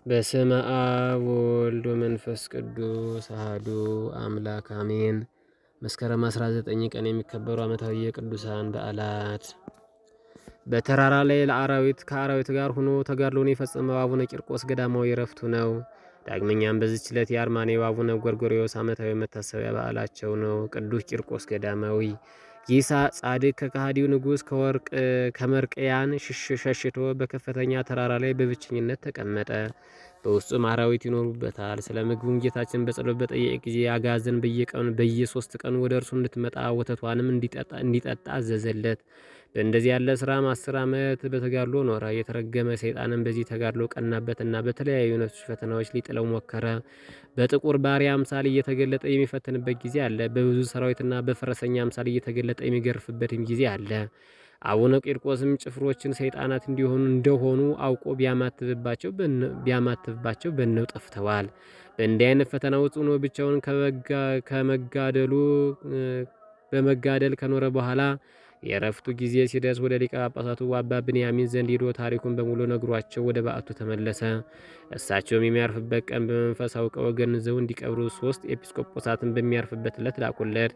በስመ አብ ወወልድ ወመንፈስ ቅዱስ አሐዱ አምላክ አሜን። መስከረም 19 ቀን የሚከበሩ ዓመታዊ የቅዱሳን በዓላት። በተራራ ላይ ከአራዊት ጋር ሆኖ ተጋድሎን የፈጸመው አቡነ ቂርቆስ ገዳማዊ ዕረፍቱ ነው። ዳግመኛም በዚህች ዕለት የአርማኔው አቡነ ጎርጎርዮስ ዓመታዊ መታሰቢያ በዓላቸው ነው። ቅዱስ ቂርቆስ ገዳማዊ ይህ ጻድቅ ከከሃዲው ንጉሥ ከመርቅያን ሸሽቶ በከፍተኛ ተራራ ላይ በብቸኝነት ተቀመጠ። በውስጡም አራዊት ይኖሩበታል። ስለ ምግቡም ጌታችን በጸሎት በጠየቀ ጊዜ አጋዘን በየቀኑ በየ3 ቀኑ ወደ እርሱ እንድትመጣ ወተቷንም እንዲጠጣ አዘዘለት። በእንደዚህ ያለ ስራም 10 ዓመት በተጋድሎ ኖረ። የተረገመ ሰይጣንም በዚህ ተጋድሎ ቀናበትና በተለያዩ ነፍሶች ፈተናዎች ሊጥለው ሞከረ። በጥቁር ባሪያ አምሳል እየተገለጠ የሚፈትንበት ጊዜ አለ። በብዙ ሰራዊትና በፈረሰኛ አምሳል እየተገለጠ የሚገርፍበትም ጊዜ አለ። አቡነ ቂርቆስም ጭፍሮችን ሰይጣናት እንደሆኑ አውቆ ቢያማትብባቸው በነው ጠፍተዋል። በእንዲህ አይነት ፈተና ውስጥ ሆኖ ብቻውን በመጋደል ከኖረ በኋላ የእረፍቱ ጊዜ ሲደርስ ወደ ሊቀ ጳጳሳቱ አባ ብንያሚን ዘንድ ሄዶ ታሪኩን በሙሉ ነግሯቸው ወደ በዓቱ ተመለሰ። እሳቸውም የሚያርፍበት ቀን በመንፈስ አውቀው ገንዘው እንዲቀብሩ 3 ኤጲስቆጶሳትን በሚያርፍበት ዕለት ላኩለት።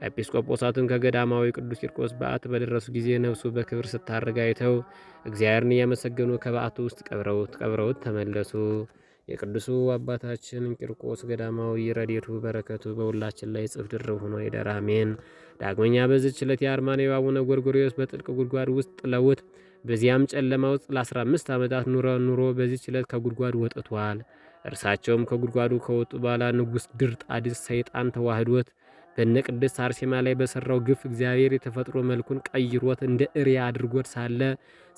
ኤጲስቆጶሳቱን ከገዳማዊ ቅዱስ ቂርቆስ በዓት በደረሱ ጊዜ ነፍሱ በክብር ስታርግ አይተው እግዚአብሔርን እያመሰገኑ ከበዓቱ ውስጥ ቀብረውት ተመለሱ። የቅዱሱ አባታችን ቂርቆስ ገዳማዊ ረድኤቱ በረከቱ በሁላችን ላይ እጥፍ ድርብ ሆኖ ይደር አሜን። ዳግመኛ በዚህች ዕለት የአርማኔው አቡነ ጎርጎርዮስ በጥልቅ ጉድጓድ ውስጥ ጥለውት በዚያም ጨለማ ውስጥ ለ15 ዓመታት ኑሮ በዚህች ዕለት ከጉድጓድ ወጥቷል። እርሳቸውም ከጉድጓዱ ከወጡ በኋላ ንጉሥ ድርጣድስ ሰይጣን ተዋህዶት በነ ቅድስት አርሴማ ላይ በሰራው ግፍ እግዚአብሔር የተፈጥሮ መልኩን ቀይሮት እንደ እሪያ አድርጎት ሳለ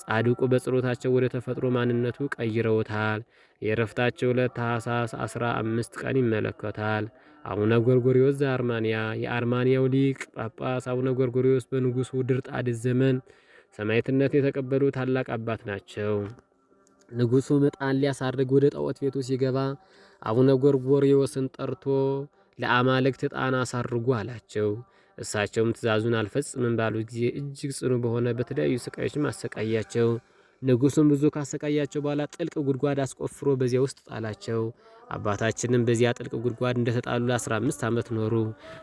ጻድቁ በጸሎታቸው ወደ ተፈጥሮ ማንነቱ ቀይረውታል። የዕረፍታቸው ዕለት ታኅሳስ 15 ቀን ይመለከታል። አቡነ ጎርጎርዮስ ዘአርማንያ የአርማንያው ሊቅ ጳጳስ አቡነ ጎርጎርዮስ በንጉሱ ድርጣድስ ዘመን ሰማዕትነት የተቀበሉ ታላቅ አባት ናቸው። ንጉሱ ዕጣን ሊያሳርግ ወደ ጣዖት ቤቱ ሲገባ አቡነ ጎርጎርዮስን ጠርቶ ለአማልክት ዕጣን አሳርጉ አላቸው። እሳቸውም ትእዛዙን አልፈጽምም ባሉት ጊዜ እጅግ ጽኑ በሆነ በተለያዩ ስቃዮችም አሰቃያቸው። ንጉሱም ብዙ ካሰቃያቸው በኋላ ጥልቅ ጉድጓድ አስቆፍሮ በዚያ ውስጥ ጣላቸው። አባታችንም በዚያ ጥልቅ ጉድጓድ እንደተጣሉ ለ15 ዓመት ኖሩ።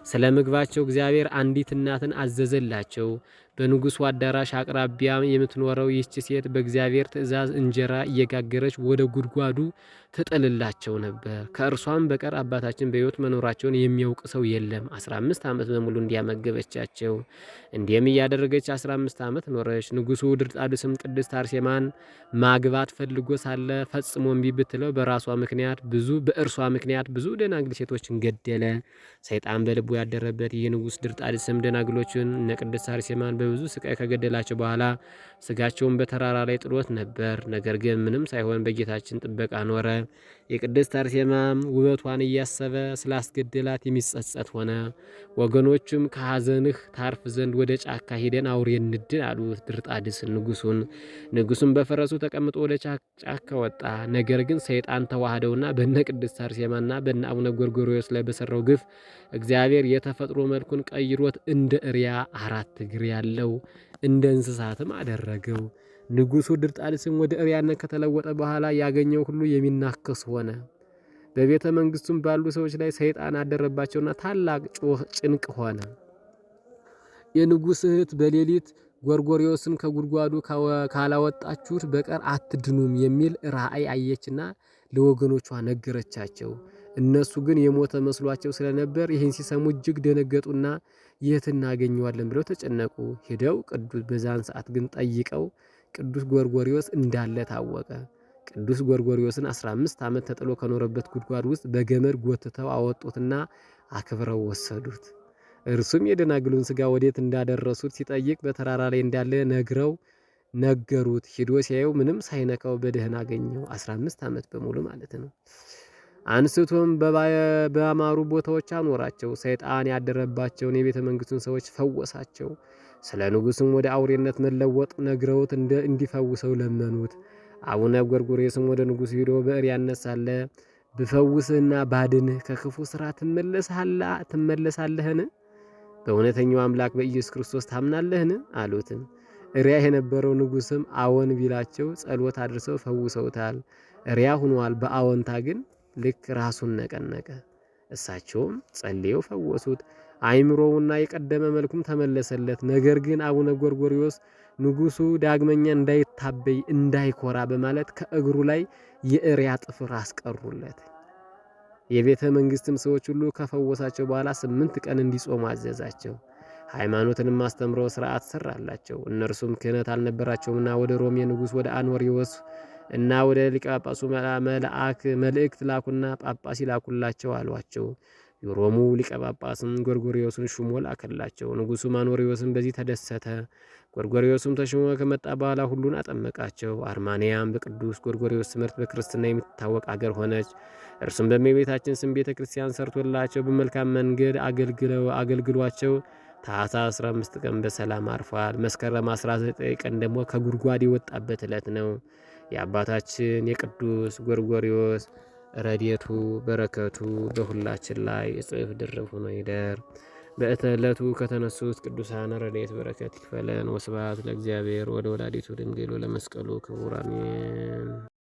ስለ ምግባቸው እግዚአብሔር አንዲት እናትን አዘዘላቸው። በንጉሱ አዳራሽ አቅራቢያ የምትኖረው ይህች ሴት በእግዚአብሔር ትእዛዝ እንጀራ እየጋገረች ወደ ጉድጓዱ ትጥልላቸው ነበር። ከእርሷም በቀር አባታችን በሕይወት መኖራቸውን የሚያውቅ ሰው የለም። 15 ዓመት በሙሉ እንዲያመገበቻቸው እንዲህም እያደረገች 15 ዓመት ኖረች። ንጉሱ ድርጣድስም ቅድስት አርሴማን ማግባት ፈልጎ ሳለ ፈጽሞ እምቢ ብትለው በእርሷ ምክንያት ብዙ ደናግል ሴቶችን ገደለ። ሰይጣን በልቡ ያደረበት ይህ ንጉሥ ድርጣድስም ደናግሎችን እነ ቅድስት አርሴማን በብዙ ስቃይ ከገደላቸው በኋላ ስጋቸውን በተራራ ላይ ጥሎት ነበር። ነገር ግን ምንም ሳይሆን በጌታችን ጥበቃ ኖረ። የቅድስት አርሴማም ውበቷን እያሰበ ስላስገደላት የሚጸጸት ሆነ። ወገኖቹም ከሐዘንህ ታርፍ ዘንድ ወደ ጫካ ሄደን አውሬ እንድን አሉት ድርጣድስን ንጉሱም በፈረሱ ተቀምጦ ወደ ጫካ ወጣ። ነገር ግን ሰይጣን ተዋህደውና በነ ቅድስት አርሴማና በነ አቡነ ጎርጎርዮስ ላይ በሰራው ግፍ እግዚአብሔር የተፈጥሮ መልኩን ቀይሮት እንደ እሪያ 4 እግር ያለው እንደ እንስሳትም አደረገው። ንጉሱ ድርጣድስም ወደ እሪያነት ከተለወጠ በኋላ ያገኘው ሁሉ የሚናከስ ሆነ። በቤተ መንግስቱም ባሉ ሰዎች ላይ ሰይጣን አደረባቸውና ታላቅ ጭንቅ ሆነ። የንጉሥ እህት በሌሊት ጎርጎርዮስን ከጉድጓዱ ካላወጣችሁት በቀር አትድኑም የሚል ራእይ አየችና ለወገኖቿ ነገረቻቸው። እነሱ ግን የሞተ መስሏቸው ስለነበር ይህን ሲሰሙ እጅግ ደነገጡና የት እናገኘዋለን ብለው ተጨነቁ። ሄደው በዛን ሰዓት ግን ጠይቀው ቅዱስ ጎርጎርዮስ እንዳለ ታወቀ። ቅዱስ ጎርጎርዮስን 15 ዓመት ተጥሎ ከኖረበት ጉድጓድ ውስጥ በገመድ ጎትተው አወጡትና አክብረው ወሰዱት። እርሱም የደናግሉን ስጋ ወዴት እንዳደረሱት ሲጠይቅ በተራራ ላይ እንዳለ ነገሩት። ሂዶ ሲያየው ምንም ሳይነካው በደህና አገኘው። 15 ዓመት በሙሉ ማለት ነው። አንስቶም በአማሩ ቦታዎች አኖራቸው። ሰይጣን ያደረባቸውን የቤተ መንግስቱን ሰዎች ፈወሳቸው። ስለ ንጉስም ወደ አውሬነት መለወጥ ነግረውት እንዲፈውሰው ለመኑት። አቡነ ጎርጎርዮስም ወደ ንጉሱ ሄዶ በእሪያነት ሳለ ብፈውስህና ባድንህ ከክፉ ስራ ትመለሳለህን? በእውነተኛው አምላክ በኢየሱስ ክርስቶስ ታምናለህን? አሉትም። ሪያ የነበረው ንጉስም አዎን ቢላቸው ጸሎት አድርሰው ፈውሰውታል። ሪያ ሆኗል። በአዎንታ ግን ልክ ራሱን ነቀነቀ። እሳቸውም ጸልየው ፈወሱት። አይምሮውና የቀደመ መልኩም ተመለሰለት። ነገር ግን አቡነ ጎርጎርዮስ ንጉሱ ዳግመኛ እንዳይታበይ እንዳይኮራ በማለት ከእግሩ ላይ የእሪያ ጥፍር አስቀሩለት። የቤተ መንግስትም ሰዎች ሁሉ ከፈወሳቸው በኋላ 8 ቀን እንዲጾሙ አዘዛቸው። ሃይማኖትንም አስተምሮ ስርዓት ሰራላቸው። እነርሱም ክህነት አልነበራቸውምና ወደ ሮሜ ንጉስ ወደ አኖሪዎስ እና ወደ ሊቀ ጳጳሱ መልእክት ላኩና ጳጳስ ይላኩላቸው አሏቸው። የሮሙ ሊቀ ጳጳስም ጎርጎርዮስን ሹሞ ላከላቸው። ንጉሱም አኖሪዎስም በዚህ ተደሰተ። ጎርጎርዮስም ተሹሞ ከመጣ በኋላ ሁሉን አጠመቃቸው። አርማንያም በቅዱስ ጎርጎርዮስ ትምህርት በክርስትና የምትታወቅ አገር ሆነች። እርሱም በእመቤታችን ስም ቤተ ክርስቲያን ሰርቶላቸው በመልካም መንገድ አገልግሏቸው ታኅሳስ 15 ቀን በሰላም አርፏል። መስከረም 19 ቀን ደግሞ ከጉድጓድ የወጣበት ዕለት ነው። የአባታችን የቅዱስ ጎርጎርዮስ ረድኤቱ በረከቱ በሁላችን ላይ እጥፍ ድርብ ሆኖ ይደር። በዕለቱ ከተነሱት ቅዱሳን ረድኤት በረከት ይክፈለን። ወስብሐት ለእግዚአብሔር ወለወላዲቱ ድንግል ወለመስቀሉ ክቡር አሜን።